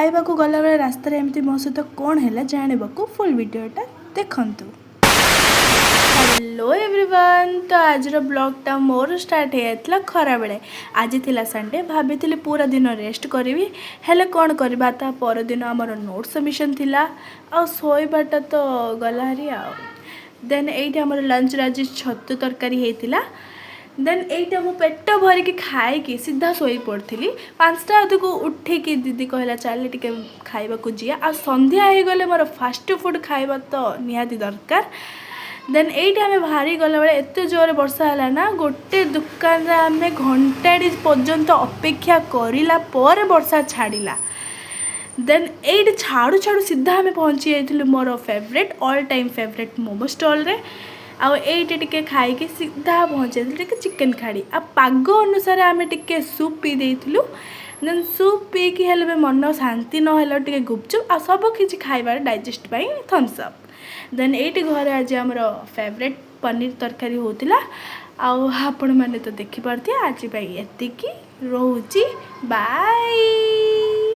खाइबा को गला बेले रास्ता रे एमती मो सहित कौन है जानवा को फुल वीडियोटा देखंतु। हेलो एवरीवन, तो आज ब्लॉगटा मोर स्टार्ट होता खरा बेले। आज थिला संडे, भाभी पूरा दिन रेस्ट करी हेले कौन करवा ता पर दिन आमर नोट सबमिशन थिला आ सोईबाटा तो गला हरी आ। देन एइटे आमर लंच आज छतु तरकारी होता। देन एइटा मो पेट भरिकी खाई सीधा शोई पड़ी। 5टा अध को उठिकी दीदी कहला चल टिके खाइबा को जिया आ संध्या हो गले मोर फास्ट फूड खाइबा तो निहाती दरकार। देन एइटे आमे बाहरी गला बेले एते जोर वर्षा है ना, गोटे दुकान रे आमे घंटाडी पर्यंत अपेक्षा करिला पर वर्षा छाड़िला। देन एइटे छाड़ू छाड़ू सीधा आमे पहुँची जाइथिलु मोर favourite all time favourite momo stall रे। आउ एइटे टिके खाइके सीधा पहुँचे टिके चिकन खाड़ी आ पाग अनुसार आमे टिके सूप पी देइथिलु। देन सूप पीकी हेले मन शांति न हेला टिके गुपचुप आ सब किछि खाइबार डाइजेस्ट पाई थम्स अप। देन एइटे घरे आज हमर फेवरेट पनीर तरकारी होतिला। आउ आपण माने तो देखि परथि आज पाई एतिकी रहउची। बाय।